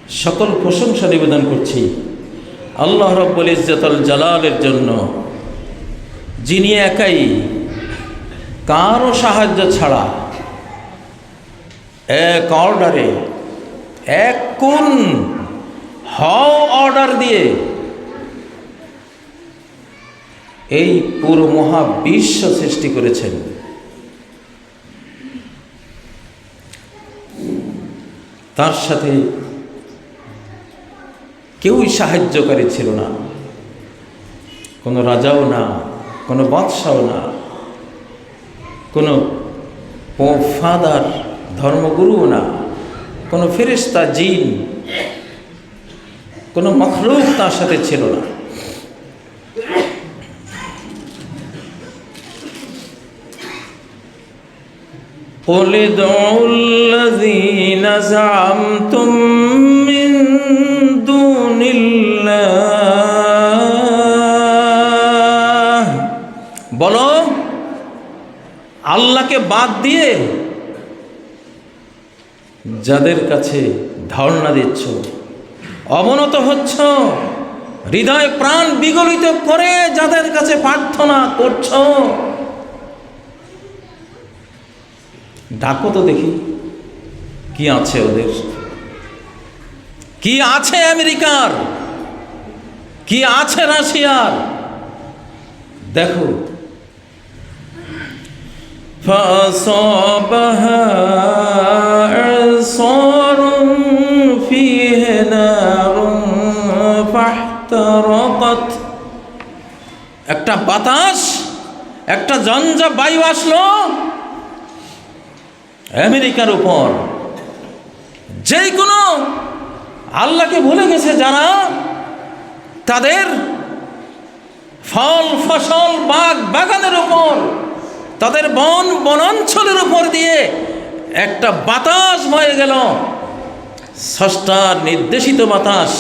সকল প্রশংসা নিবেদন করছি আল্লাহ রাব্বুল ইজ্জতুল জালালের জন্য, যিনি একাই কারো সাহায্য ছাড়া এক অর্ডারে, এক কোন হও অর্ডার দিয়ে এই পুরো মহাবিশ্ব সৃষ্টি করেছেন। তার সাথে কেউই সাহায্যকারী ছিল না, কোনো রাজাও না, কোনো বাদশাও না, কোনো ফাদার ধর্মগুরুও না, কোনো ফেরেশতা জিন, কোনো মখলুক তার সাথে ছিল না। قُلِ ادْعُوا الَّذِينَ زَعَمْتُم مِّن دُونِ اللَّهِ, বলো আল্লাহকে বাদ দিয়ে যাদের কাছে ধারণা দিচ্ছ, অবনত হচ্ছ, হৃদয় প্রাণ বিগলিত করে যাদের কাছে প্রার্থনা করছ, ডাকো তো দেখি কি আছে ওদের, কি আছে আমেরিকার, কি আছে রাশিয়ার, দেখো। فَأَصَابَهَا إِعْصَارٌ فِيهِ نَارٌ فَاحْتَرَقَتْ, একটা বাতাস, একটা ঝঞ্ঝা বায়ু আসলো আমেরিকার উপর। যে কোনো আল্লাহকে ভুলে গেছে যারা, তাদের ফল ফসল বাগ বাগানের উপর, তাদের বন বনাঞ্চলের উপর দিয়ে একটা বাতাস বয়ে গেল, স্রষ্টার নির্দেশিত বাতাস।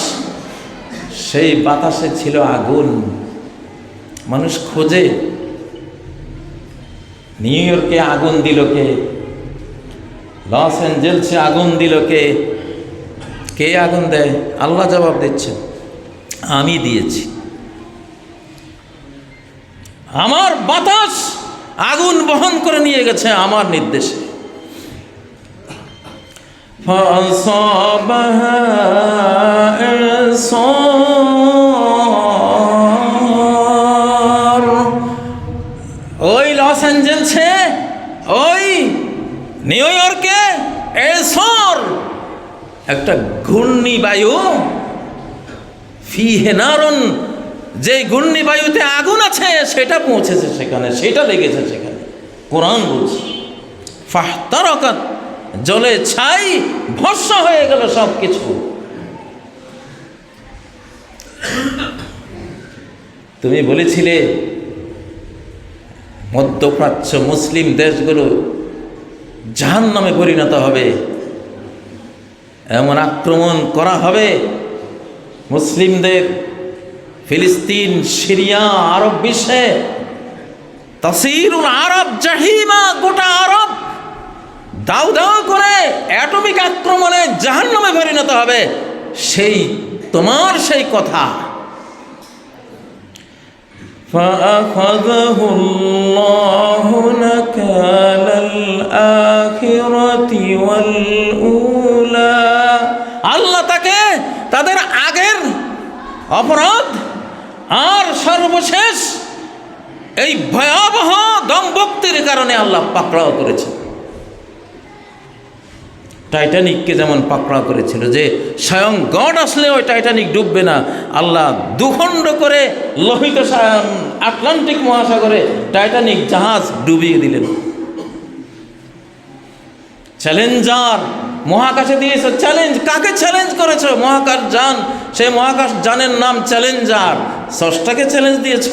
সেই বাতাসে ছিল আগুন। মানুষ খোঁজে নিউ ইয়র্কে আগুন দিল কে, লস অ্যাঞ্জেলসে আগুন দিল কে, কে আগুন দেয়? আল্লাহ জবাব দিচ্ছে, আমি দিয়েছি। আমার বাতাস আগুন বহন করে নিয়ে গেছে আমার নির্দেশে। فَأَصَابَهَا إِعْصَارٌ, ওই লস অ্যাঞ্জেলসে, ওই নিউ ইয়র্কে এসর একটা ঘূর্ণিবায়ু, ফিহে নারুন, যে ঘূর্ণিবায়ুতে আগুন আছে সেটা পৌঁছেছে সেখানে, সেটা লেগেছে সেখানে। কোরআন বলছে ফাহতারাকাত, জ্বলে ছাই ভস্ম হয়ে গেল সব কিছু। তুমি বলেছিলে মধ্যপ্রাচ্য মুসলিম দেশগুলো জাহান্নামে পরিণত হবে, এমন আক্রমণ করা হবে মুসলিমদের, ফিলিস্তিন, সিরিয়া, আরব বিশ্বে তাসিরুল আরব জাহিমা, গোটা আরব দাউ দাউ করে অ্যাটমিক আক্রমণে জাহান্নামে পরিণত হবে। সেই তোমার সেই কথা। فَأَخَذَهُ اللَّهُ نَكَالَ الْآخِرَةِ وَالْأُولَى, আল্লাহ তাকে তাদের আগের অপরাধ আর সর্বশেষ এই ভয়াবহ দমভক্তির কারণে আল্লাহ পাকড়াও করেছে। টাইটানিককে যেমন পাকড়াও করেছিল, যে স্বয়ং গড আসলে ওই টাইটানিক ডুববে না, আল্লাহ দুখণ্ড করে লোহিত আটলান্টিক মহাসাগরে টাইটানিক জাহাজ ডুবিয়ে দিলেন। চ্যালেঞ্জার মহাকাশে দিয়েছে চ্যালেঞ্জ, কাকে চ্যালেঞ্জ করেছ? মহাকাশ যান, সেই মহাকাশ যানের নাম চ্যালেঞ্জার। স্রষ্টাকে চ্যালেঞ্জ দিয়েছ,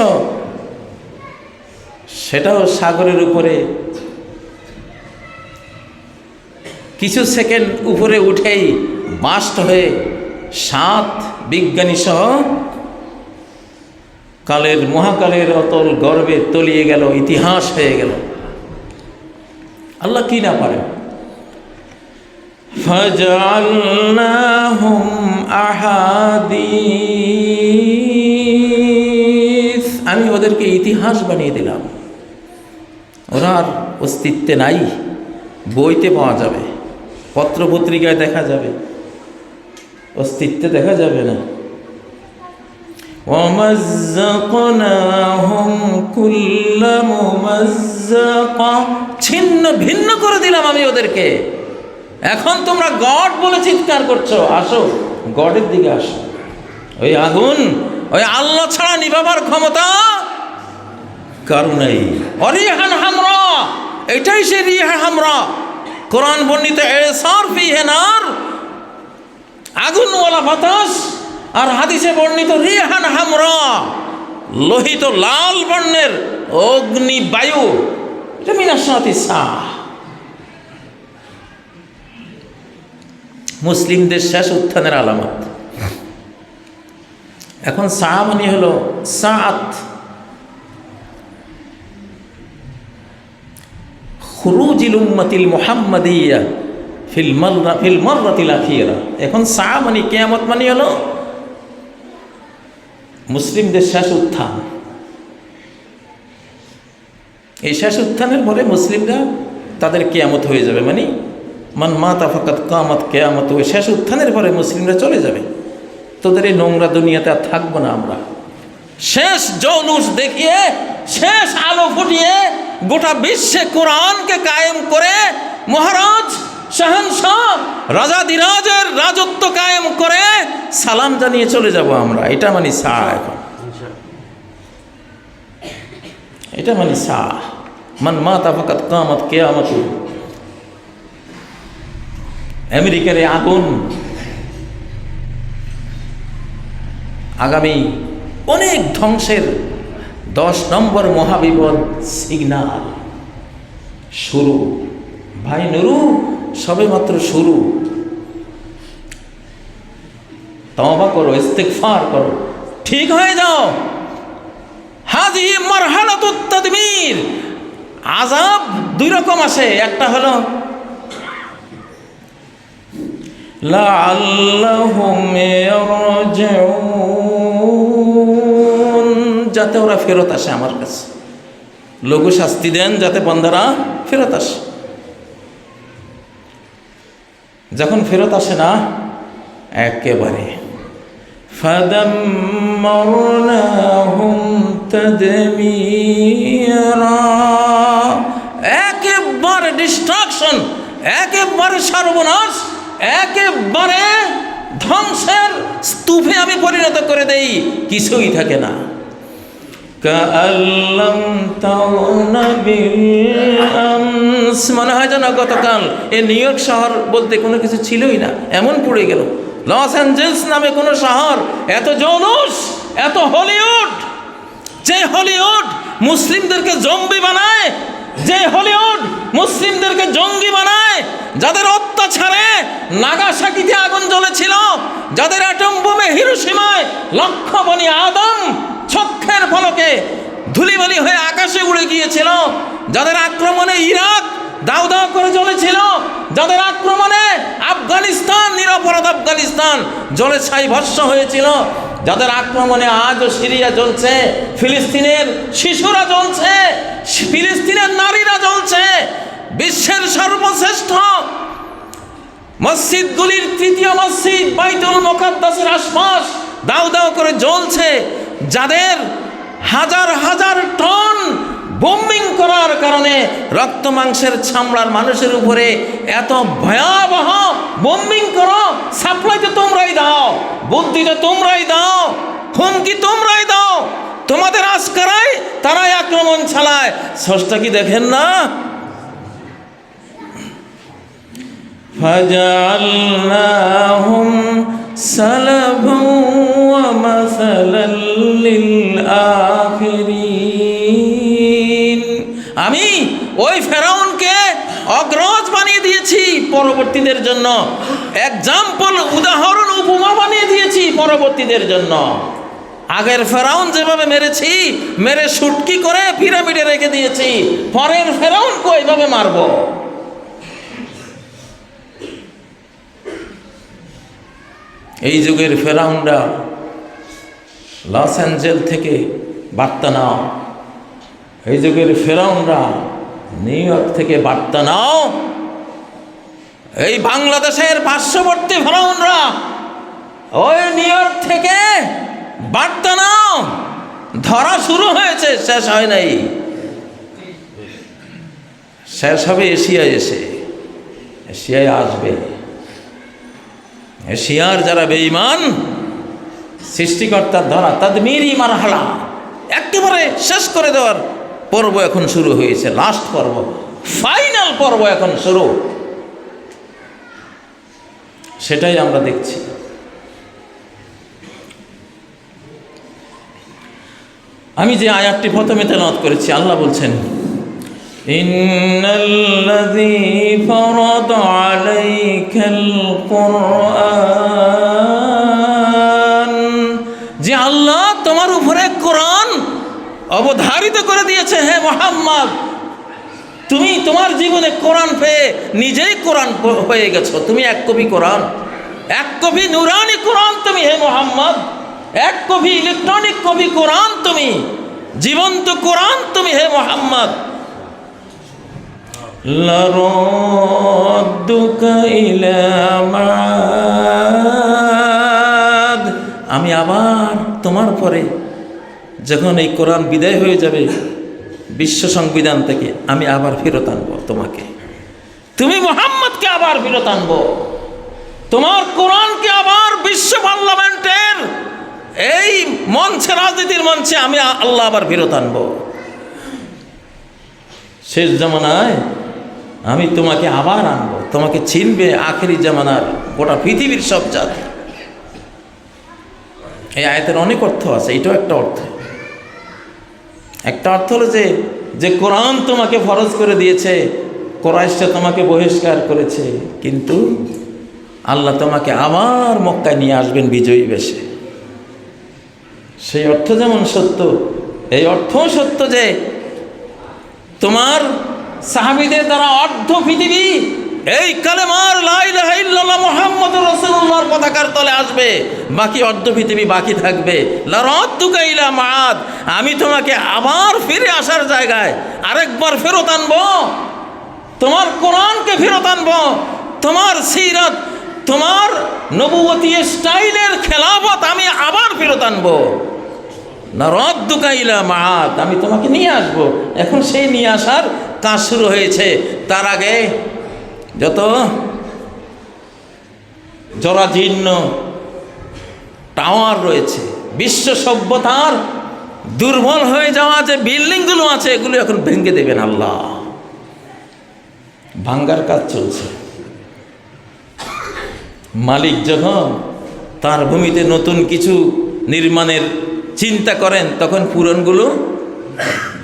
সেটাও সাগরের উপরে কিছু সেকেন্ড উপরে উঠেই বাস্ট হয়ে 7 বিজ্ঞানী সহ কালের মহাকালের অতল গর্বে তলিয়ে গেল, ইতিহাস হয়ে গেল। আল্লাহ কি না পারেন? فَجَعَلْنَاهُمْ ইতিহাস বানিয়ে দিলাম। ওরা আর অস্তিত্বে নাই, বইতে পাওয়া যাবে, পত্রপত্রিকায় দেখা যাবে, অস্তিত্বে দেখা যাবে না। وَمَزَّقْنَاهُمْ كُلَّ مُمَزَّقٍ, ছিন্ন ভিন্ন করে দিলাম আমি ওদেরকে। এখন তোমরা গড বলে চিৎকার করছো, আসো গডের দিকে আসো। ওই আগুন, ওই আল্লাহ ছাড়া নিভাবার ক্ষমতা কারো নেই। অরিহান হামরা, এটাই সে রিহা হামরা। কোরআন বর্ণিত এসার ফিহে নার, আগুনওয়ালা বাতাস, আর হাদিসে বর্ণিত রিহান হামরা, লোহিত লাল বর্ণের অগ্নি বায়ু। এটা মিনাশাতি সাহ, মুসলিমদের শেষ উত্থানের আলামত। এখন সাহ মানে হলো সাআত, খুরুজিল উম্মতিল মুহাম্মাদিয়া ফিল মাররাতিল আখিরা। এখন সাহ মানে কিয়ামত মানে হলো মুসলিমদের শেষ উত্থান। এই শেষ উত্থানের পরে মুসলিমরা তাদের কিয়ামত হয়ে যাবে, মানে মান মাতা ফাকাত কামাত কিয়ামত। ওই শেষ উত্থানের পরে মুসলিমরা চলে যাবে, তোদের এই নোংরা দুনিয়াতে আর থাকবো না আমরা। শেষ জৌলুস দেখিয়ে, শেষ আলো ফুটিয়ে গোটা বিশ্বে কোরআনকে কায়েম করে মহারাজ শাহানশাহ রাজাদিরাজের রাজত্ব কায়েম করে সালাম জানিয়ে চলে যাব আমরা। এটা মানে সাহ। এখন এটা মানে সাহ, মান মাতা ফাকাত কামাত কিয়ামত। আমেরিকার এই আগুন আগামী অনেক ধ্বংসের 10 নম্বর মহাবিপদ সিগনাল শুরু। ভাই নুরু, সবে মাত্র শুরু। তওবা করো, ইস্তিগফার করো, ঠিক হয়ে যাও। হাযিহি মারহালাতুত তাদমীর। আযাব 2 রকম আসে, একটা হলো লাআল্লাহুম ইয়ারজিউন, যাতে ওরা ফেরত আসে আমার কাছে। লঘু শাস্তি দেন যাতে বান্দারা ফেরত আসে। যখন ফেরত আসে না, একেবারে ফাদাম্মারনাহুম তাদমীরা, একেবারে ডিস্ট্রাকশন, একেবারে সর্বনাশ, একেবারে ধ্বংসের স্তূপে আমি পরিণত করে দেই, কিছুই থাকে না। কাআল্লাম তাওনা বিল আমস, মনে হয় যেন গতকাল এই নিউ ইয়র্ক শহর বলতে কোনো কিছু ছিলই না, এমন পড়ে গেল। লস অ্যাঞ্জেলস নামে কোনো শহর, এত জৌলুস, এত হলিউড, যে হলিউড মুসলিমদেরকে জম্বি বানায়, যে হলিউড মুসলিমদেরকে জঙ্গি বানায়, যাদের অত্যাচারে নাগাসাকিতে আগুন জ্বলেছিল, যাদের অ্যাটম বোমে হিরোশিমায় লক্ষ বনি আদম চক্ষের পলকে ধুলিবালি হয়ে আকাশে উড়ে গিয়েছিল, যাদের আক্রমণে ইরাক দাউ দাউ করে জ্বলেছিল, যাদের আক্রমণে আফগানিস্তান, নিরপরাধ আফগানিস্তান জ্বলে ছাই ভস্ম হয়েছিল, যাদের আক্রমণে আজও সিরিয়া জ্বলছে, ফিলিস্তিনের শিশুরা জ্বলছে, ফিলিস্তিনের নারীরা জ্বলছে, বিশ্বের সর্বশ্রেষ্ঠ মসজিদগুলির 3য় মসজিদ বাইতুল মুকাদ্দাসের আশপাশ দাউ দাউ করে জ্বলছে, যাদের হাজার হাজার টন বোম্বিং করার কারণে রক্ত মাংসের চামড়ার মানুষের উপরে এত ভয়াবহ বোম্বিং করো, সাপ্লাই তো তোমরাই দাও, বুদ্ধি তো তোমরাই দাও, হুমকি তোমরাই দাও, তোমাদের আস্কারায় তারাই আক্রমণ চালায়। স্রষ্টা কি দেখেন না? ফাজাআলনাহুম সালাফাও ওয়া মাসালাল লিল আখিরিন, আমি ওই ফেরাউনকে অগ্রজ বানিয়ে দিয়েছি পরবর্তীদের জন্য, এক্সাম্পল, উদাহরণ, উপমা বানিয়ে দিয়েছি পরবর্তীদের জন্য। আগের ফেরাউন যেভাবে মেরেছি, মেরে শুটকি করে পিরামিডে রেখে দিয়েছি, পরের ফেরাউনকে ওইভাবে মারব। এই যুগের ফেরাউনরা লস অ্যাঞ্জেল থেকে বার্তা নাও, এই যুগের ফেরাউনরা নিউ ইয়র্ক থেকে বার্তা নাও, এই বাংলাদেশের পার্শ্ববর্তী ফেরাউনরা ওই নিউ ইয়র্ক থেকে বার্তা নাও, ধরা শুরু হয়েছে, শেষ হয় নাই। শেষ হবে এশিয়ায় এসে, এশিয়ায় আসবে। এশিয়ার যারা বেঈমান, সৃষ্টিকর্তার ধরা তাদমিরি মারহালা, একেবারে শেষ করে দেওয়ার পর্ব এখন শুরু হয়েছে। লাস্ট পর্ব, ফাইনাল পর্ব এখন শুরু, সেটাই আমরা দেখছি। আমি যে আয়াতটি প্রথমে তেলাওয়াত করেছি, আল্লাহ বলছেন, ইন্নাল্লাযী ফারাদা আলাইকাল কুরআন, যে আল্লাহ তোমার উপরে কোরআন অবধারিত করে দিয়েছে। হে মুহাম্মদ, তুমি তোমার জীবনে কোরআন পেয়ে নিজেই কোরআন হয়ে গেছো। তুমি এক কপি কোরআন, এক কপি নুরানি কোরআন তুমি, হে মুহাম্মদ, এক কপি ইলেকট্রনিক কপি কোরআন তুমি, জীবন্ত কোরআন তুমি, হে মুহাম্মদ। লারাদ্দুকা ইলা মাআদ, আমি আবার তোমার পরে যখন এই কোরআন বিদায় হয়ে যাবে বিশ্ব সংবিধান থেকে, আমি আবার ফেরত আনবো তোমাকে। তুমি মুহাম্মদকে আবার ফেরত আনবো, তোমার কোরআনকে আবার বিশ্ব পার্লামেন্টের এই মঞ্চে, রাজনীতির মঞ্চে আমি আল্লাহ আবার ফেরত আনবো। শেষ জামানায় আমি তোমাকে আবার আনবো, তোমাকে চিনবে আখেরি জামানার গোটা পৃথিবীর সব জাতি। এই আয়াতের অনেক অর্থ আছে, এটাও একটা অর্থ। একটা অর্থ হলো যে কোরআন তোমাকে ফরজ করে দিয়েছে, কোরাইশরা তোমাকে বহিষ্কার করেছে, কিন্তু আল্লাহ তোমাকে আবার মক্কায় নিয়ে আসবেন বিজয়ী বেশে। সেই অর্থ যেমন সত্য, এই অর্থও সত্য যে তোমার সাহাবীদের দ্বারা অর্ধ পৃথিবী এই কালেমার লা ইলাহা ইল্লাল্লাহ মুহাম্মাদুর রাসূলুল্লাহর পতাকার তলে আসবে, বাকি অর্ধ পৃথিবী বাকি থাকবে। লারাদ্দুকা ইলা মাআদ, আমি তোমাকে আবার ফিরে আসার জায়গায় আরেকবার ফেরত আনবো, তোমার কোরআনকে ফেরত আনবো, তোমার সিরাত, তোমার নবুয়তি স্টাইলের খেলাফত আমি আবার ফেরত আনবো। লারাদ্দুকা ইলা মাআদ, আমি তোমাকে নিয়ে আসবো। এখন সেই নিয়ে আসার কাজ শুরু হয়েছে। তার আগে যত জরাজীর্ণ টাওয়ার রয়েছে, বিশ্ব সভ্যতার দুর্বল হয়ে যাওয়া যে বিল্ডিংগুলো আছে, এগুলো এখন ভেঙে দেবেন আল্লাহ। ভাঙ্গার কাজ চলছে। মালিক যখন তার ভূমিতে নতুন কিছু নির্মাণের চিন্তা করেন, তখন পুরাণগুলো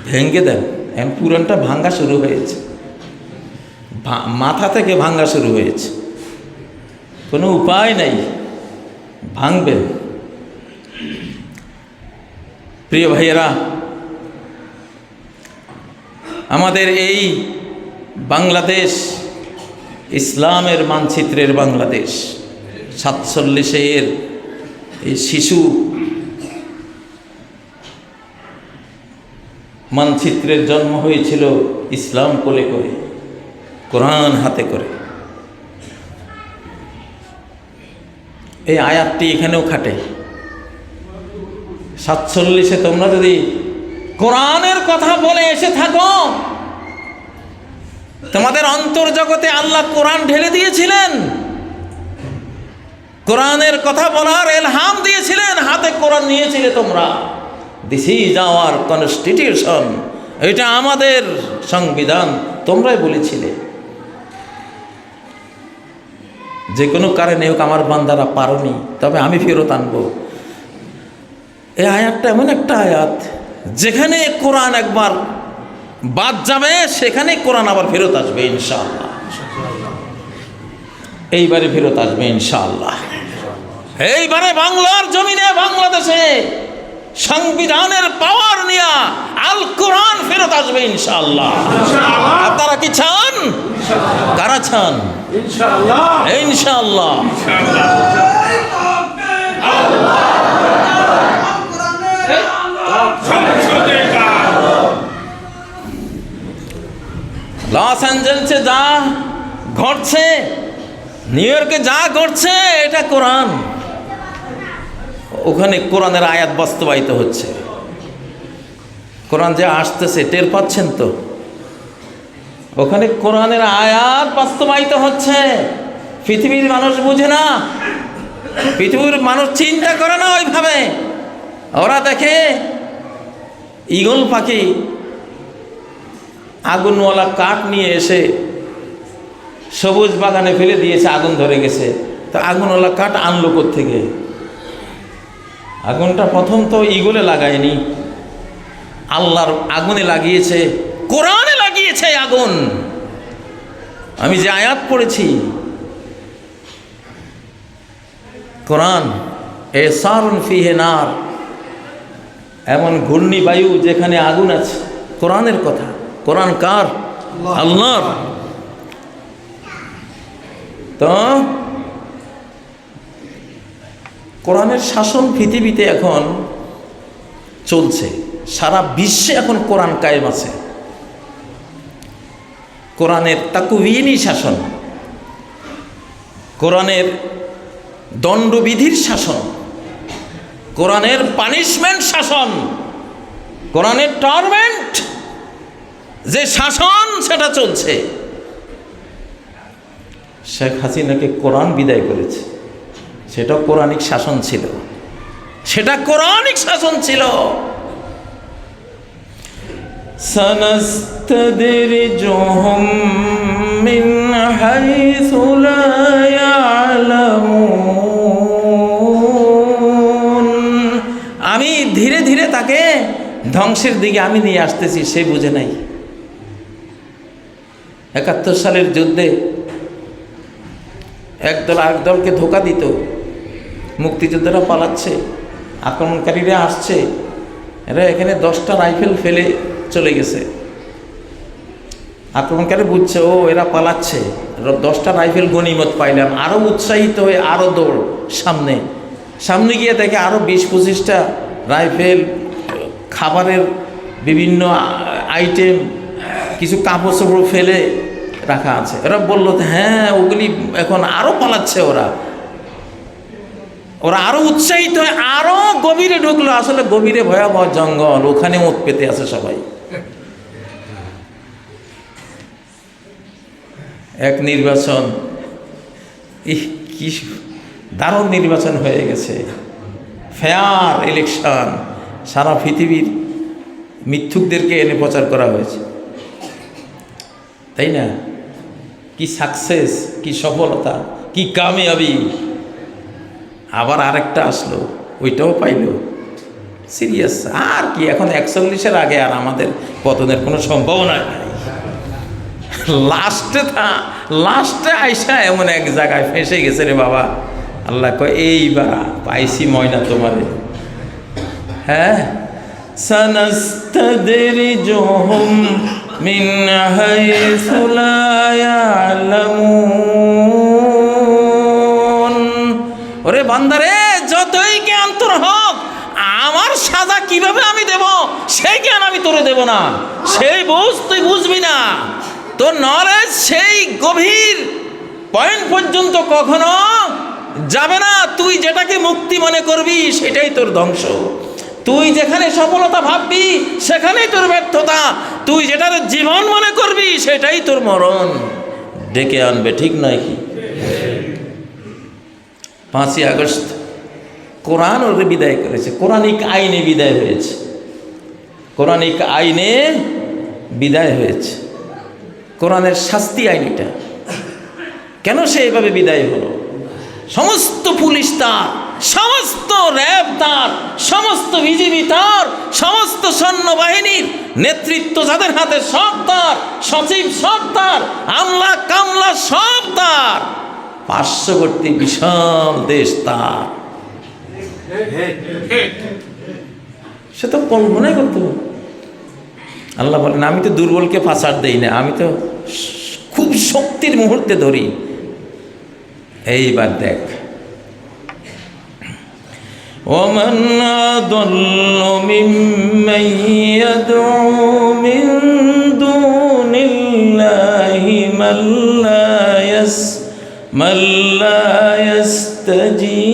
ভেঙে দেন। এখন পুরাণটা ভাঙ্গা শুরু হয়েছে, মাথা থেকে ভাঙ্গা শুরু হয়েছে। কোনো উপায় নাই, ভাঙবেন। প্রিয় ভাইয়েরা, আমাদের এই বাংলাদেশ ইসলামের মানচিত্রের বাংলাদেশ, 47-এর এই শিশু মানচিত্রের জন্ম হয়েছিল ইসলাম কোলে করে, কোরআন হাতে করে। এই আয়াতটি এখানেও খাটে। 47-এ তোমরা যদি কোরআনের কথা বলে এসে থাকো, তোমাদের অন্তর্জগতে আল্লাহ কোরআন ঢেলে দিয়েছিলেন, কোরআনের কথা বলার ইলহাম দিয়েছিলেন, হাতে কোরআন নিয়েছিলে তোমরা। দিস ইজ আওয়ার কনস্টিটিউশন, এটা আমাদের সংবিধান, তোমরাই বলেছিলে। যে কোনো কারণে হোক আমার বান্দারা পারোনি, তবে আমি ফেরত আনবো। এই আয়াতটা এমন একটা আয়াত, যেখানে কোরআন একবার বাদ যাবে, সেখানে কোরআন আবার ফেরত আসবে ইনশাআল্লাহ। এইবারে ফেরত আসবে ইনশাআল্লাহ। এইবারে বাংলার জমিনে, বাংলাদেশে সংবিধানের পাওয়ার নিয়ে আল কোরআন ফেরত আসবে ইনশাআল্লাহ। আপনারা কি চান? কারা চান? ইনশাআল্লাহ। যা ঘটছে, নিউ ইয়র্কে যা ঘটছে, এটা কোরআন। ওখানে কোরআনের আয়াত বাস্তবায়িত হচ্ছে। কোরআন যে আসতেছে টের পাচ্ছেন তো? ওখানে কোরআনের আয়াত বাস্তবায়িত হচ্ছে। পৃথিবীর মানুষ বুঝে না, পৃথিবীর মানুষ চিন্তা করে না ওইভাবে। ওরা দেখে ঈগল পাখি আগুনওয়ালা কাঠ নিয়ে এসে সবুজ বাগানে ফেলে দিয়েছে, আগুন ধরে গেছে। তো আগুনওয়ালা কাঠ আনলো কোত্থেকে? আগুনটা প্রথম তো ঈগলে লাগায়নি, আল্লাহর আগুনে লাগিয়েছে, কোরআনে লাগিয়েছে আগুন। আমি যে আয়াত পড়েছি, কোরআন এসারুন ফিহে নার, এমন ঘূর্ণিবায়ু যেখানে আগুন আছে। কোরআনের কথা। কোরআন কার? আল্লাহর। তো কোরআনের শাসন পৃথিবীতে এখন চলছে, সারা বিশ্বে এখন কোরআন কায়েম আছে। কোরআনের তাকওয়িনী শাসন, কোরআনের দণ্ডবিধির শাসন, কোরআনের পানিশমেন্ট শাসন, কোরআনের টর্মেন্ট যে শাসন, সেটা চলছে। শেখ হাসিনাকে কোরআন বিদায় করেছে, সেটা কোরআনিক শাসন ছিল, সেটা কোরআনিক শাসন ছিল। সানাস্তাদরিজুহুম মিন হাইসু লা ইয়ালামুন, আমি ধীরে ধীরে তাকে ধ্বংসের দিকে আমি নিয়ে আসতেছি, সে বুঝে নাই। ৭১ সালের যুদ্ধে একদল আরেক দলকে ধোঁকা দিত, মুক্তিযোদ্ধারা পালাচ্ছে, আক্রমণকারীরা আসছে, এরা এখানে 10টা রাইফেল ফেলে চলে গেছে। আক্রমণকারী বুঝছে ও এরা পালাচ্ছে, 10টা রাইফেল গনিমত পাইলাম, আরও উৎসাহিত হয়ে আরও দৌড় সামনে। সামনে গিয়ে দেখে আরও 20-25টা রাইফেল, খাবারের বিভিন্ন আইটেম, কিছু কাপড় চোপড় ফেলে রাখা আছে। এরা বলল হ্যাঁ ওগুলি এখন আরও পালাচ্ছে, ওরা আরও উৎসাহিত হয়ে আরও গভীরে ঢুকলো। আসলে গভীরে ভয়াবহ জঙ্গল, ওখানে মত পেতে আছে সবাই। এক নির্বাচন, কি দারুণ নির্বাচন হয়ে গেছে, ফেয়ার ইলেকশন। সারা পৃথিবীর মিথ্যুকদেরকে এনে প্রচার করা হয়েছে, তাই না? কি সাকসেস, কি সফলতা, কি কামিয়াবি। আবার আরেকটা আসলো, ওইটাও পাইল। সিরিয়াস আর কি, এখন 41-এর আগে আর আমাদের পতনের কোনো সম্ভাবনা নাই। লাস্টে আইসা এমন এক জায়গায় ফেঁসে গেছে রে বাবা। আল্লাহ কয় এইবার পাইছি ময়না তোমারে। হ্যাঁ, সানাস্তাদরিজুহুম মিন হাইসু লা ইয়ালামুন। ওরে বান্দারে, যতই জ্ঞান তোর হোক, আমার সাজা কিভাবে আমি দেব সেই জ্ঞান আমি তোরে দেব না। সেই বুঝ তুই বুঝবি না, তোর নলেজ সেই গভীর পয়েন্ট পর্যন্ত কখনো যাবে না। তুই যেটাকে মুক্তি মনে করবি সেটাই তোর ধ্বংস। তুই যেখানে সফলতা ভাববি সেখানেই তোর ব্যর্থতা। তুই যেটার জীবন মনে করবি সেটাই তোর মরণ ডেকে আনবে, ঠিক নয় কি? 5ই আগস্ট কোরআন ওরে বিদায় করেছে, কোরআনিক আইনে বিদায় হয়েছে, কোরআনিক আইনে বিদায় হয়েছে। কোরআনের শাস্তি আইন এটা। কেন সে এভাবে বিদায় হলো? সমস্ত পুলিশ তার, সমস্ত র্যাব তার, সমস্ত বিজিবি তার, সমস্ত সৈন্যবাহিনীর নেতৃত্ব যাদের হাতে সব তার, সচিব সব তার, আমলা কামলা সব তার, পার্শ্ববর্তী বিশাল দেশ তার। সে তো কল্পনাই করতে হবে। আল্লাহ বলেন আমি তো দুর্বলকে ফাঁসার দেই না, আমি তো খুব শক্তির মুহূর্তে ধরি। এইবার দেখ, ومن أضل ممن يدعو من دون الله মাল্লা ইয়াস্তাজিব,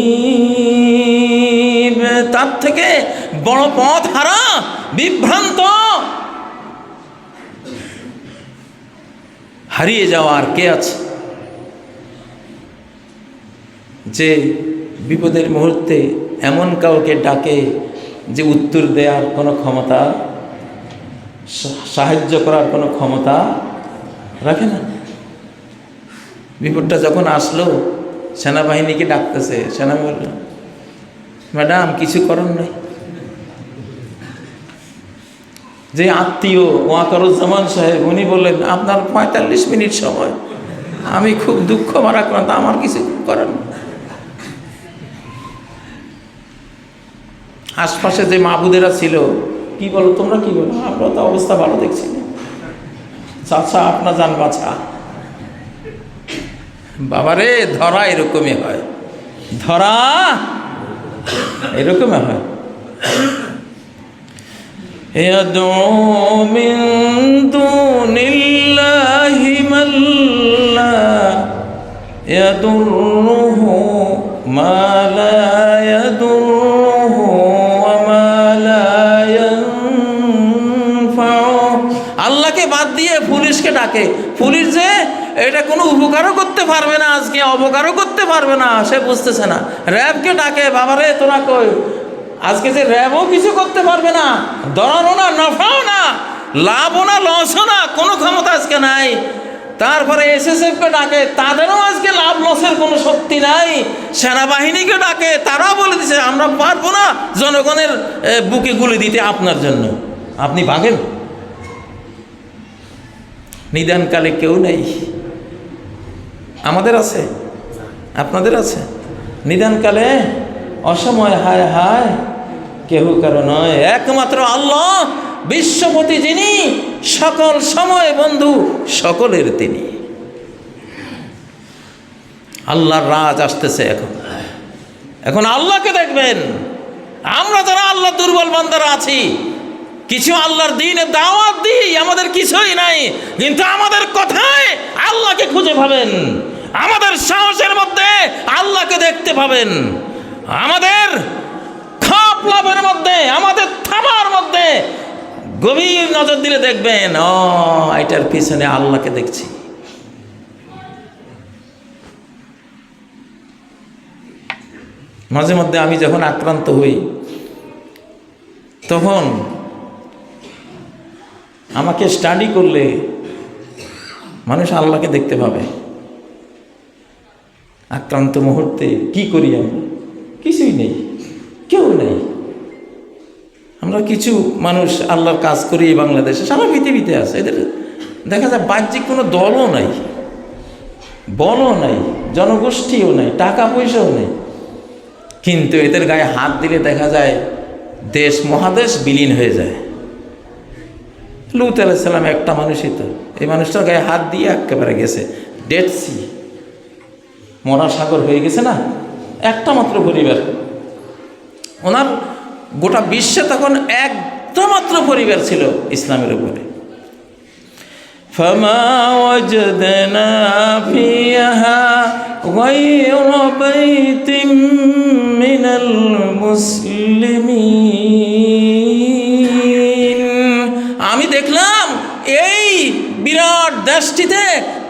তার থেকে বড় পথ হারা বিভ্রান্ত হারিয়ে যাওয়ার কে আছে? যে বিপদের মুহূর্তে এমন কাউকে ডাকে যে উত্তর দেওয়ার কোনো ক্ষমতা, সাহায্য করার কোনো ক্ষমতা রাখে না। বিপদটা যখন আসলো সেনাবাহিনীকে ডাকতেছে, সেনা বলল ম্যাডাম কিছু করার নাই। যে আত্মীয় ওয়াকারুজ্জামান সাহেব উনি বললেন আপনার 45 মিনিট সময়, আমি খুব দুঃখ ভারাক্রান্ত, আমার কিছু করার নেই। আশপাশে যে মাহবুদেরা ছিল কি বলো, তোমরা কি বলো, আমরা তো অবস্থা ভালো দেখছি না, চাচা আপনার যান বাছা। বাবারে ধরা এরকমই হয়, ধরা এরকমই হয়। يدعو من دون الله من لا يضره ما لا يضره وما لا ينفعه। আল্লাহকে বাদ দিয়ে পুলিশকে ডাকে, পুলিশ যে এটা কোনো উপকারও করতে পারবে না, আজকে অপকারও করতে পারবে না, সে বুঝতেছে না। র্যাবকে ডাকে, বাবারে তোরা কই, আজকে যে র্যাবও কিছু করতে পারবে না, ধরারও না, নফাও না, লাভও না, লসও না, কোনো ক্ষমতা আজকে নাই। তারপরে এসএসএফকে ডাকে, তাদেরও আজকে লাভ লসের কোনো শক্তি নাই। সেনাবাহিনীকে ডাকে, তারাও বলে দিছে আমরা পারবো না জনগণের বুকে গুলি দিতে আপনার জন্য, আপনি ভাগেন। নিদানকালে কেউ নেই, আমাদের আছে, আপনাদের আছে। নিদানকালে অসময় হায় হায় কেহ কারো নয়, একমাত্র আল্লাহ বিশ্বপতি, যিনি সকল সময় বন্ধু সকলের তিনি। আল্লাহর রাজ আসতেছে এখন, এখন আল্লাহকে দেখবেন। আমরা যারা আল্লাহ দুর্বল বান্দারা আছি, কিছু আল্লাহর দ্বীনের দাওয়াত দিই, আমাদের কিছুই নাই, কিন্তু আমাদের কথায় আল্লাহকে খুঁজে পাবেন, আমাদের সাহসের মধ্যে আল্লাহকে দেখতে পাবেন, আমাদের খাপ লাভের মধ্যে, আমাদের থামার মধ্যে গভীর নজর দিলে দেখবেন ও এটার পিছনে আল্লাহকে দেখছি। মাঝে মধ্যে আমি যখন আক্রান্ত হই তখন আমাকে স্টাডি করলে মানুষ আল্লাহকে দেখতে পাবে। আক্রান্ত মুহূর্তে কি করি আমরা? কিছুই নেই, কেউ নেই। আমরা কিছু মানুষ আল্লাহর কাজ করি বাংলাদেশে, সারা পৃথিবীতে আছে। এদের দেখা যায় বাহ্যিক কোনো দলও নাই, বলও নাই, জনগোষ্ঠীও নাই, টাকা পয়সাও নেই, কিন্তু এদের গায়ে হাত দিলে দেখা যায় দেশ মহাদেশ বিলীন হয়ে যায়। লূত আলাইহিস সালাম একটা মানুষই তো, এই মানুষটার গায়ে হাত দিয়ে একেবারে গেছে ডেড সি, মরা সাগর হয়ে গেছে না। একটা মাত্র পরিবার, ওনার গোটা বিশ্বে তখন একটা মাত্র পরিবার ছিল ইসলামের উপরে। فما وجدنا فيها غير بيت من المسلمين। আমি দেখলাম এই বিরাট দেশটিতে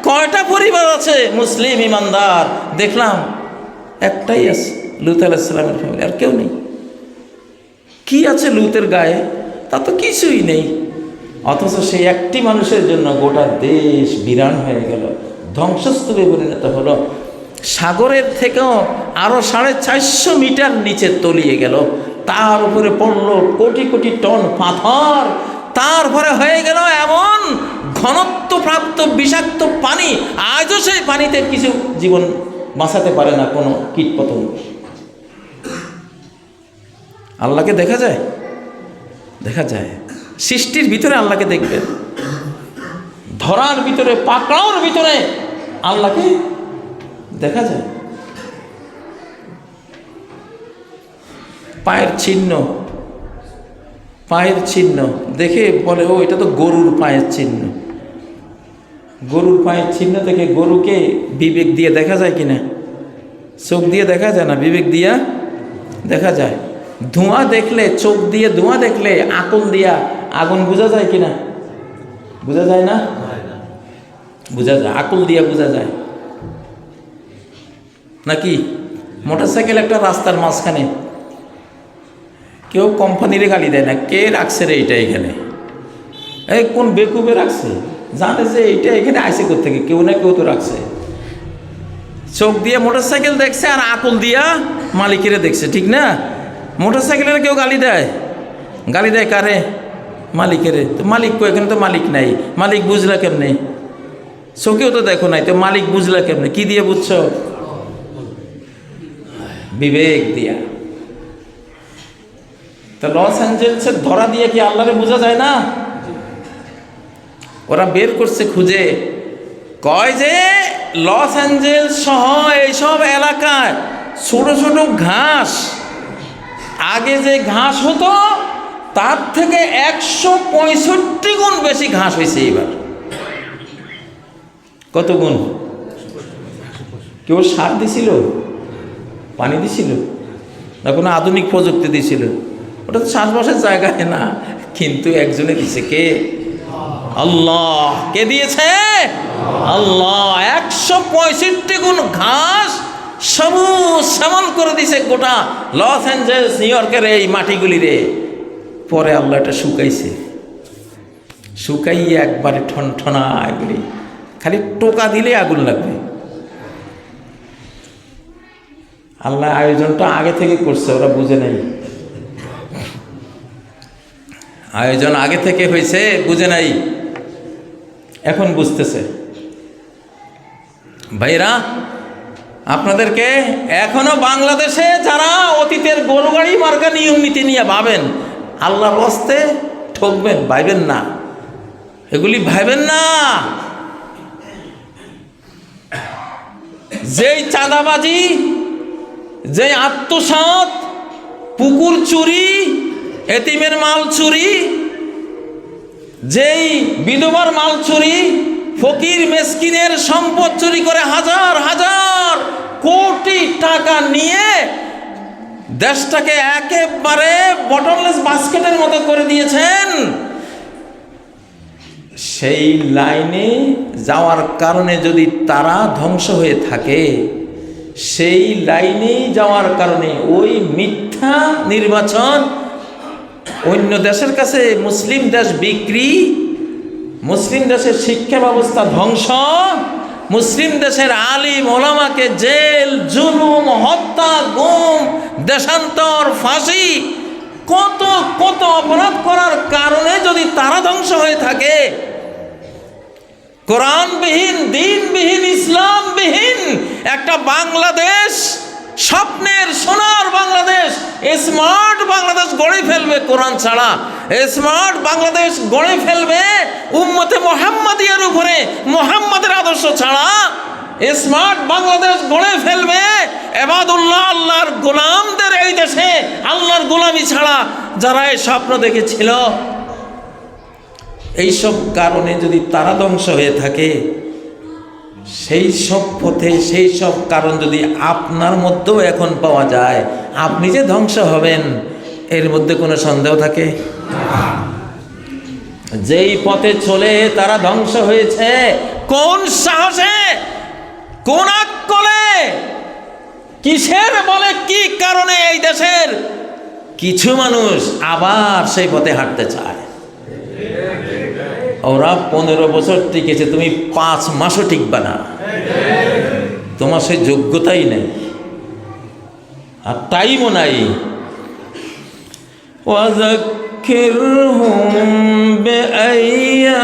কয়টা পরিবার আছে মুসলিম ইমানদার, দেখলাম একটাই আছে, লূত আলাইহিস সালামের ফ্যামিলি, আর কেউ নেই। কি আছে লূতের গায়ে? তা তো কিছুই নেই। অথচ সেই একটি মানুষের জন্য গোটা দেশ বিরান হয়ে গেল, ধ্বংসস্তূপে পরিণত হলো। সাগরের থেকেও আরো 450 মিটার নিচে তলিয়ে গেল, তার উপরে পড়লো কোটি কোটি টন পাথর, তারপরে হয়ে গেল এমন ঘনত্বপ্রাপ্ত বিষাক্ত পানি, আজও সেই পানিতে কিছু জীবন বাঁচাতে পারে না কোনো কীটপতঙ্গ। আল্লাহকে দেখা যায়? দেখা যায়। সৃষ্টির ভিতরে আল্লাহকে দেখবেন, ধরার ভিতরে, পাকড়াওর ভিতরে আল্লাহকে দেখা যায়। পায়ের চিহ্ন, পায়ের চিহ্ন দেখে বলে ও এটা তো গরুর পায়ের চিহ্ন। গরুর পায়ের চিহ্ন থেকে গরুকে বিবেক দিয়ে দেখা যায় কিনা? চোখ দিয়ে দেখা যায় না, বিবেক দিয়া দেখা যায়। ধোঁয়া দেখলে, চোখ দিয়ে ধোঁয়া দেখলে আকল দিয়া আগুন বোঝা যায় কিনা? বোঝা যায় না? বোঝা যায়, আকল দিয়া বোঝা যায় নাকি? মোটরসাইকেল একটা রাস্তার মাঝখানে, কেউ কোম্পানিরে গালি দেয় না, কে রাখছে রে এইটা এখানে, এই কোন বেকুবে রাখছে, জানে যে এইটা এখানে আইসে কোত্থেকে, কেউ না কেউ তো রাখছে। চোখ দিয়ে মোটরসাইকেল দেখছে আর আকল দিয়া মালিকেরে দেখছে, ঠিক না? মোটরসাইকেলের কেউ গালি দেয়, গালি দেয় কারে? মালিকেরে। তো মালিক কো, এখানে তো মালিক নাই, মালিক বুঝলা কেমনে? চোখেও তো দেখো নাই, তো মালিক বুঝলা কেমনে? কি দিয়ে বুঝছো? বিবেক দিয়া। তো লস অ্যাঞ্জেলসের ধরা দিয়ে কি আল্লাহরে বোঝা যায় না? ওরা বের করছে খুঁজে, কয় যে লস অ্যাঞ্জেলস সহ এইসব এলাকায় ছোট ছোট ঘাস, আগে যে ঘাস হতো তার থেকে 165 গুণ বেশি ঘাস হয়েছে এবার। কত গুণ? কেউ সার দিছিল, পানি দিছিল না, কোনো আধুনিক প্রযুক্তি দিছিল? ওটা তো চাষবাসের জায়গায় না, কিন্তু একজনে দিছে। কে? আল্লাহ। কে দিয়েছে? আল্লাহ। 165 গুণ ঘাস সবুজ শ্যামল করে দিছে গোটা লস অ্যাঞ্জেলস, নিউ ইয়র্কের এই মাটিগুলি রে। পরে আল্লাহ এটা শুকাইছে, শুকাইয়ে একবারে ঠনঠনা এগুলি, খালি টোকা দিলে আগুন লাগবে। আল্লাহ আয়োজনটা আগে থেকে করছে, ওরা বুঝে নাই। আয়োজন আগে থেকে হয়েছে, বুঝে নাই, এখন বুঝতেছে। ভাইরা, আপনাদেরকে এখনো বাংলাদেশে যারা অতীতের গরু গাড়ি মার্কা নিয়ম নীতি নিয়ে ভাবেন, আল্লাহর রাস্তে ঠকবেন, ভাইবেন না, এগুলি ভাইবেন না। যেই চাঁদাবাজি, যেই আত্মসাৎ, পুকুর চুরি, এতিমের মাল চুরি, যেই বিধবার মাল চুরি, ফকির মেসকিনের সম্পদ চুরি করে হাজার হাজার কোটি টাকা নিয়ে দেশটাকে একেবারে বটমলেস বাস্কেটের মতো করে দিয়েছেন, সেই লাইনে যাওয়ার কারণে যদি তারা ধ্বংস হয়ে থাকে, সেই লাইনে যাওয়ার কারণে ওই মিথ্যা নির্বাচন, অন্য দেশের কাছে মুসলিম দেশ বিক্রি, মুসলিম দেশের শিক্ষা ব্যবস্থা ধ্বংস, মুসলিম দেশের আলিম ওলামাকে জেল, জুলুম, হত্যা, গুম, দেশান্তর, ফাঁসি, কত কত অপরাধ করার কারণে যদি তারা ধ্বংস হয়ে থাকে, কোরআনবিহীন, দিনবিহীন, ইসলামবিহীন একটা বাংলাদেশ, স্বপ্নের সোনার বাংলাদেশ, স্মার্ট বাংলাদেশ গড়ে ফেলবে কোরআন ছাড়া, স্মার্ট বাংলাদেশ গড়ে ফেলবে উম্মতে মুহাম্মাদিয়ার উপরে মুহাম্মাদের আদর্শ ছাড়া, স্মার্ট বাংলাদেশ গড়ে ফেলবে ইবাদুল্লাহ, আল্লাহর গোলামদের এই দেশে আল্লাহর গোলামি ছাড়া যারা এই স্বপ্ন দেখেছিল। এইসব কারণে যদি তারা ধ্বংস হয়ে থাকে, সেই সব পথে, সেই সব কারণ যদি আপনার মধ্যেও এখন পাওয়া যায়, আপনি যে ধ্বংস হবেন এর মধ্যে কোনো সন্দেহ থাকে? যেই পথে চলে তারা ধ্বংস হয়েছে, কোন সাহসে, কোন আকলে, কিসের বলে, কি কারণে এই দেশের কিছু মানুষ আবার সেই পথে হাঁটতে চায়? ওরা 15 বছর টিকেছে, তুমি 5 মাসও টিকবা না, তোমার সেই যোগ্যতাই নেই আর টাইমও নাই। ওয়াযাক্কিরহুম বিআইয়ামিল্লাহ,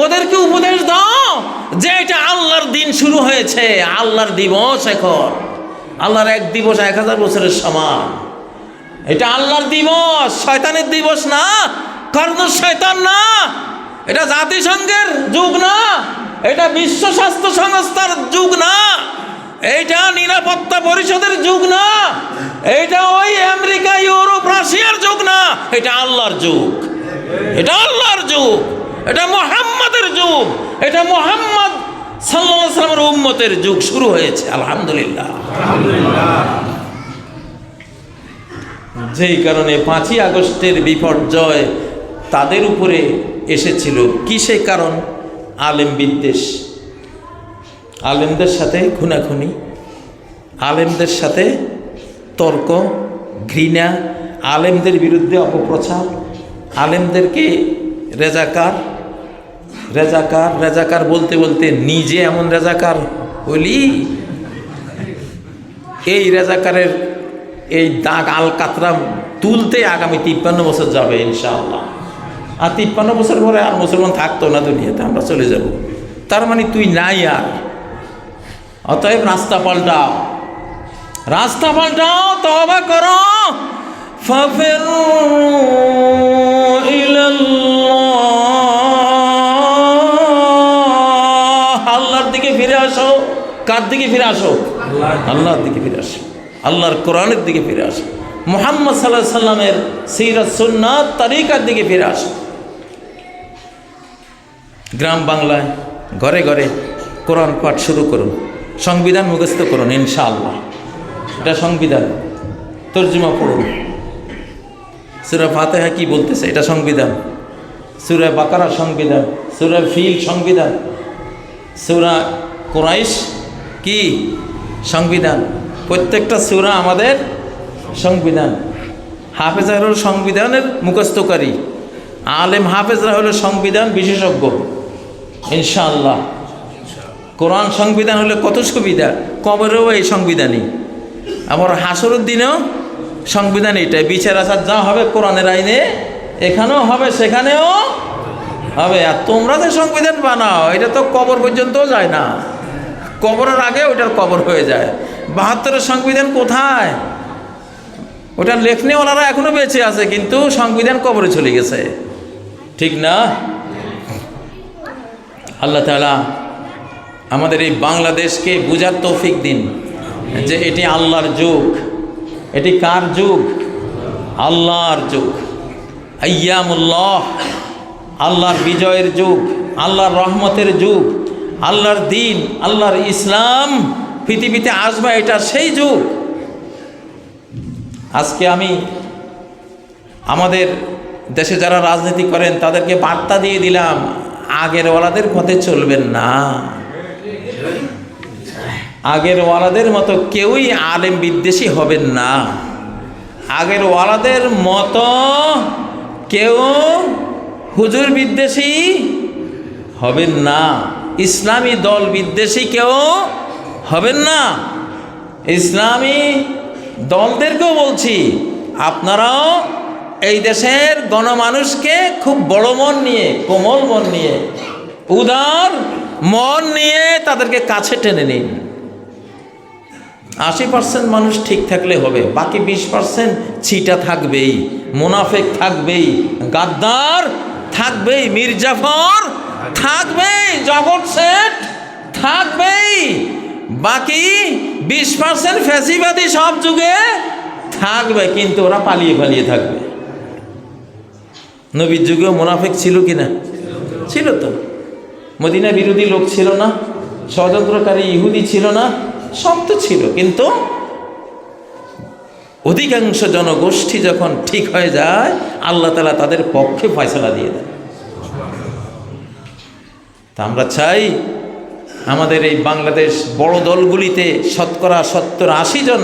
ওদেরকে উপদেশ দাও যে এটা আল্লাহর দিন শুরু হয়েছে, আল্লাহর দিবস। এখন আল্লাহর এক দিবস 1000 বছরের সমান। এটা আল্লাহর দিবস, শয়তানের দিবস না, কর্ণ শয়তান না, এটা জাতিসংঘের যুগ না, এটা বিশ্ব স্বাস্থ্য সংস্থার যুগ না, এটা নিরাপত্তা পরিষদের যুগ না, এটা ওই আমেরিকা, ইউরোপ, রাশিয়ার যুগ না, এটা আল্লাহর যুগ, এটা আল্লাহর যুগ, এটা মুহাম্মাদের যুগ, এটা মুহাম্মদ সাল্লাল্লাহু আলাইহি ওয়াসাল্লামের উম্মতের যুগ শুরু হয়েছে। আলহামদুলিল্লাহ। যেই কারণে 5ই আগস্টের বিপর্যয় তাদের উপরে এসেছিল, কিসে কারণ? আলেম বিদ্বেষ, আলেমদের সাথে খুনাখুনি, আলেমদের সাথে তর্ক, ঘৃণা, আলেমদের বিরুদ্ধে অপপ্রচার, আলেমদেরকে রেজাকার রেজাকার রেজাকার বলতে বলতে নিজে এমন রেজাকার বলি, এই রেজাকারের এই দাগ আল কাতরা তুলতে আগামী 53 বছর যাবে ইনশাআল্লাহ। আর 53 বছর পরে আর মুসলমান থাকতো না দুনিয়াতে, আমরা চলে যাব। তার মানে তুই নাই আর। অতএব রাস্তা পাল্টাও, রাস্তা পাল্টাও, তওবা করো। ফাফিরু ইলাল্লাহ, আল্লাহর দিকে ফিরে আসো। কার দিকে ফিরে আসো? আল্লাহর দিকে ফিরে আসো, আল্লাহর কোরআনের দিকে ফিরে আসো, মুহাম্মদ সাল্লাল্লাহু আলাইহি সাল্লামের সিরাত সুন্নাত তরিকার দিকে ফিরে আসো। গ্রাম বাংলায় ঘরে ঘরে কোরআন পাঠ শুরু করুন, সংবিধান মুখস্থ করুন ইনশাআল্লাহ। এটা সংবিধান, তর্জমা পড়ুন। সূরা ফাতিহা কি বলতেছে? এটা সংবিধান। সূরা বাকারা সংবিধান, সূরা ফিল সংবিধান, সূরা কুরাইশ কি সংবিধান। প্রত্যেকটা সূরা আমাদের সংবিধান। হাফেজরা হলো সংবিধানের মুখস্থকারী, আলেম হাফেজরা হলো সংবিধান বিশেষজ্ঞ ইনশাআল্লাহ। কোরআন সংবিধান হলে কত সুবিধা, কবরেও এই সংবিধানই, আবার হাসরের দিনেও সংবিধান এটাই। বিচার আচার যা হবে কোরআনের আইনে, এখানেও হবে সেখানেও হবে। আর তোমরা যে সংবিধান বানাও, এটা তো কবর পর্যন্তও যায় না, কবরের আগে ওটার কবর হয়ে যায়। 72-এর সংবিধান কোথায়? ওটা লেখনেওয়ালারা এখনো বেঁচে আছে, কিন্তু সংবিধান কবরে চলে গেছে, ঠিক না? আল্লাহ তাআলা আমাদের এই বাংলাদেশকে বুঝার তৌফিক দিন যে এটি আল্লাহর যুগ। এটি কার যুগ? আল্লাহর যুগ। আইয়ামুল্লাহ, আল্লাহর বিজয়ের যুগ, আল্লাহর রহমতের যুগ, আল্লাহর দিন, আল্লাহর ইসলাম পৃথিবীতে আসবে, এটা সেই যুগ। আজকে আমি আমাদের দেশে যারা রাজনীতি করেন তাদেরকে বার্তা দিয়ে দিলাম, আগের ওয়ালাদের পথে চলবেন না। আগের ওয়ালাদের মতো কেউই আলেম বিদ্বেষী হবেন না। আগের ওয়ালাদের মতো কেউ হুজুর বিদ্বেষী হবেন না, ইসলামী দল বিদ্বেষী কেউ হবেন না। ইসলামী দলদেরকেও বলছি, আপনারাও এই দেশের গণমানুষকে খুব বড় মন নিয়ে, কোমল মন নিয়ে, উদার মন নিয়ে তাদেরকে কাছে টেনে নিন। 80% মানুষ ঠিক থাকলে হবে, বাকি 20% ছিটা থাকবেই, মুনাফেক থাকবেই, গাদ্দার থাকবেই, মির্জাফর থাকবেই, জগৎ শেঠ থাকবেই, বাকি 20% ফ্যাসিবাদী সব যুগে থাকবে, কিন্তু ওরা পালিয়ে পালিয়ে থাকবে। নবীর যুগেও মুনাফেক ছিল কিনা? ছিল তো। মদিনা বিরোধী লোক ছিল না, ষড়যন্ত্রকারী ইহুদি ছিল না, সব তো ছিল। কিন্তু অধিকাংশ জনগোষ্ঠী যখন ঠিক হয়ে যায়, আল্লাহ তাআলা তাদের পক্ষে ফয়সালা দিয়ে দেন। তা আমরা চাই আমাদের এই বাংলাদেশ বড় দলগুলিতে শতকরা 70-80 জন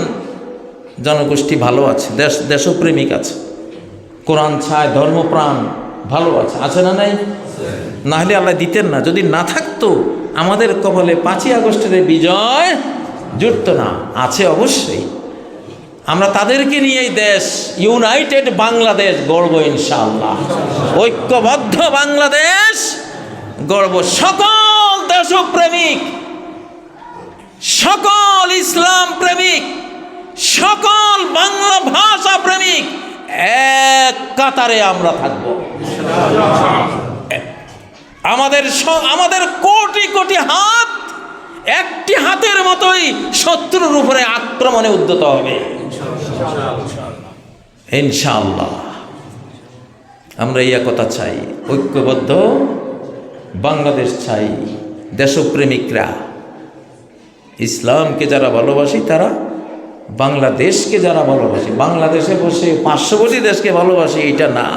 জনগোষ্ঠী ভালো আছে, দেশপ্রেমিক আছে, কোরআন ছায়, ধর্মপ্রাণ ভালো আছে, আছে না নাই? না হলে আল্লাহ দিতেন না। যদি না থাকতো আমাদের কপালে 5ই আগস্টের বিজয় জুটতো না। আছে অবশ্যই। আমরা তাদেরকে নিয়েই দেশ, ইউনাইটেড বাংলাদেশ গড়ব ইনশাআল্লাহ। ঐক্যবদ্ধ বাংলাদেশ গড়ব। সকল দেশপ্রেমিক, সকল ইসলাম প্রেমিক, সকল বাংলা ভাষা প্রেমিক এক কাতারে আমরা থাকব। আমাদের কোটি কোটি হাত একটি হাতের মতোই শত্রুর উপরে আক্রমণে উদ্যত হবে। ইনশাআল্লাহ। আমরা এই কথা চাই, ঐক্যবদ্ধ বাংলাদেশ চাই। দেশপ্রেমিকরা, ইসলামকে যারা ভালোবাসি তারা বাংলাদেশকে যারা ভালোবাসি, বাংলাদেশে বসে পার্শ্ববর্তী দেশকে ভালোবাসি এটা না,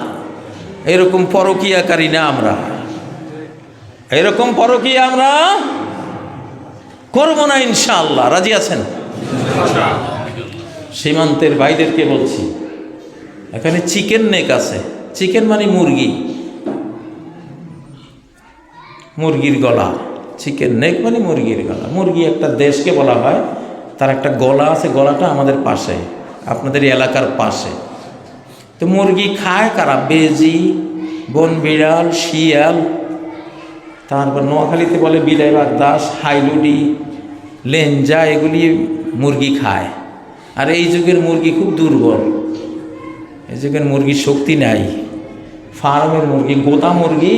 এরকম পরকীয়াকারী না আমরা, এরকম পরকীয়া আমরা করবো না ইনশাআল্লাহ। রাজি আছেন? সীমান্তের ভাইদেরকে বলছি, এখানে চিকেন নেক আছে। চিকেন মানে মুরগি, মুরগির গলা। চিকেন নেক মানে মুরগির গলা। মুরগি একটা দেশকে বলা হয়, তার একটা গলা আছে, গলাটা আমাদের পাশে, আপনাদের এলাকার পাশে। তো মুরগি খায় কারা? বেজি, বন বিড়াল, শিয়াল, তারপর নোয়াখালীতে বলে বিলাই বাগদাস, হাইলুডি, লেঞ্জা, এগুলি মুরগি খায়। আর এই যুগের মুরগি খুব দুর্বল, এই যুগের মুরগির শক্তি নাই। ফার্মের মুরগি, গোটা মুরগি,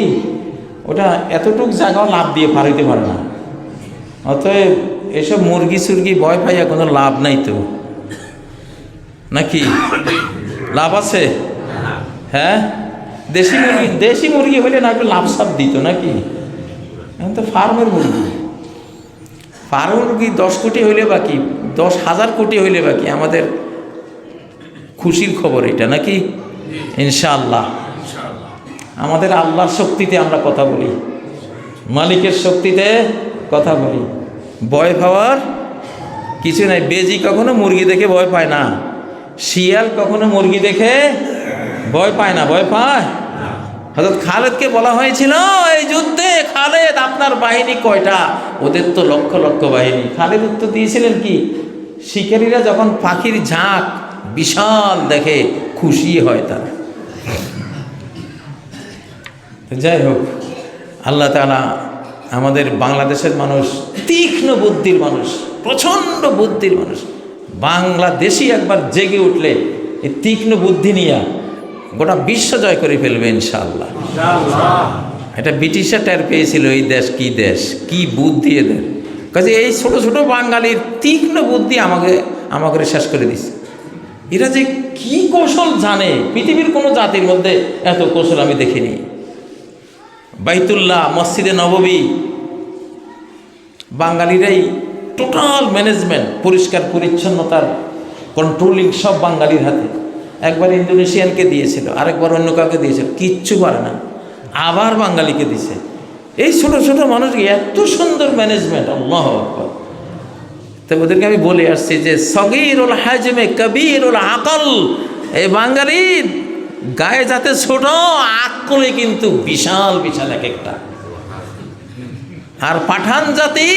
ওটা এতটুক জায়গাও লাভ দিয়ে ফাড়াইতে পারে না। অতএব এসব মুরগি সুরগি ভয় পাইয়া কোনো লাভ নাই তো, নাকি? লাভ আছে? হ্যাঁ, দেশি মুরগি হইলে না একটু লাভ সাপ দিত নাকি? এখন তো ফার্মের মুরগি, ফার্মের মুরগি 10 কোটি হইলে বাকি, 10,000 কোটি হইলে বাকি। আমাদের খুশির খবর এটা, নাকি? ইনশাআল্লাহ। আমাদের আল্লাহর শক্তিতে আমরা কথা বলি, মালিকের শক্তিতে কথা বলি। ভয় পাওয়ার কিছু নাই। বেজি কখনো মুরগি দেখে ভয় পায় না, শিয়াল কখনো মুরগি দেখে ভয় পায় না। ভয় পায়? হযরত খালেদকে বলা হয়েছিল এই যুদ্ধে, খালেদ আপনার বাহিনী কয়টা? ওদের তো লক্ষ লক্ষ বাহিনী। খালেদ উত্তর দিয়েছিলেন কি, শিকারীরা যখন পাখির ঝাঁক বিশাল দেখে খুশি হয় তারা। যাই হোক, আল্লাহ তাআলা আমাদের বাংলাদেশের মানুষ তীক্ষ্ণ বুদ্ধির মানুষ, প্রচণ্ড বুদ্ধির মানুষ। বাংলাদেশি একবার জেগে উঠলে এই তীক্ষ্ণ বুদ্ধি নিয়ে গোটা বিশ্ব জয় করে ফেলবে ইনশাআল্লাহ। এটা ব্রিটিশরা টের পেয়েছিল এই দেশ কি দেশ, কি বুদ্ধি এদের। কাজে এই ছোট ছোট বাঙালির তীক্ষ্ণ বুদ্ধি আমাকে শেষ করে দিচ্ছে। এরা যে কি কৌশল জানে, পৃথিবীর কোনো জাতির মধ্যে এত কৌশল আমি দেখিনি। বাইতুল্লাহ, মসজিদে নববী, বাঙালিরাই টোটাল ম্যানেজমেন্ট, পরিষ্কার পরিচ্ছন্নতার কন্ট্রোলিং সব বাঙালির হাতে। একবার ইন্দোনেশিয়ানকে দিয়েছিল, আরেকবার অন্য কাউকে দিয়েছিল, কিচ্ছু পারে না, আবার বাঙালিকে দিছে। এই ছোট ছোট মানুষকে এত সুন্দর ম্যানেজমেন্ট, আল্লাহু আকবার। তো ওদেরকে আমি বলে আসছি যে সগীরুল হাজমে কবীরুল আকল। এই বাঙালির গায়ে যাতে ছোট, আকলে কিন্তু বিশাল বিশাল এক একটা। আর পাঠান জাতি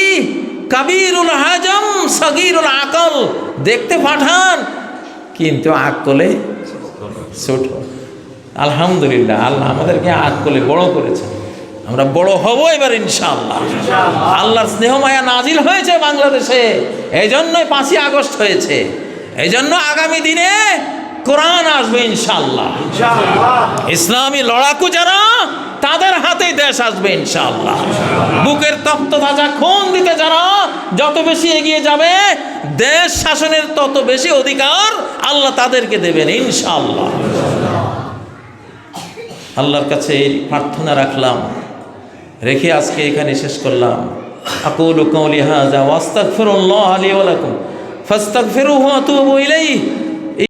কবীরুল হাজম সগীরুল আকল, দেখতে পাঠান কিন্তু আকলে ছোট। আলহামদুলিল্লাহ, আল্লাহ আমাদেরকে আকলে বড় করেছেন, আমরা বড় হব এবার ইনশাআল্লাহ। আল্লাহর স্নেহ মায়া নাজিল হয়েছে বাংলাদেশে, এই জন্যই 5ই আগস্ট হয়েছে, এই জন্য আগামী দিনে কোরআন আসবে ইনশাআল্লাহ। ইসলামী লড়াকু যারা, তাদের হাতেই দেশ আসবে ইনশাআল্লাহ। বুকের তপ্ত তাজা খুন দিতে যারা যত বেশি এগিয়ে যাবে, দেশ শাসনের তত বেশি অধিকার আল্লাহ তাদেরকে দেবেন ইনশাআল্লাহ। আল্লাহর কাছে এই প্রার্থনা রাখলাম, রেখে আজকে এখানে শেষ করলাম। আকুলু কাওলি হাযা ওয়া আস্তাগফিরুল্লাহ লি ওয়া লাকুম ফাস্তাগফিরুহু ওয়া তুবু ইলাইহি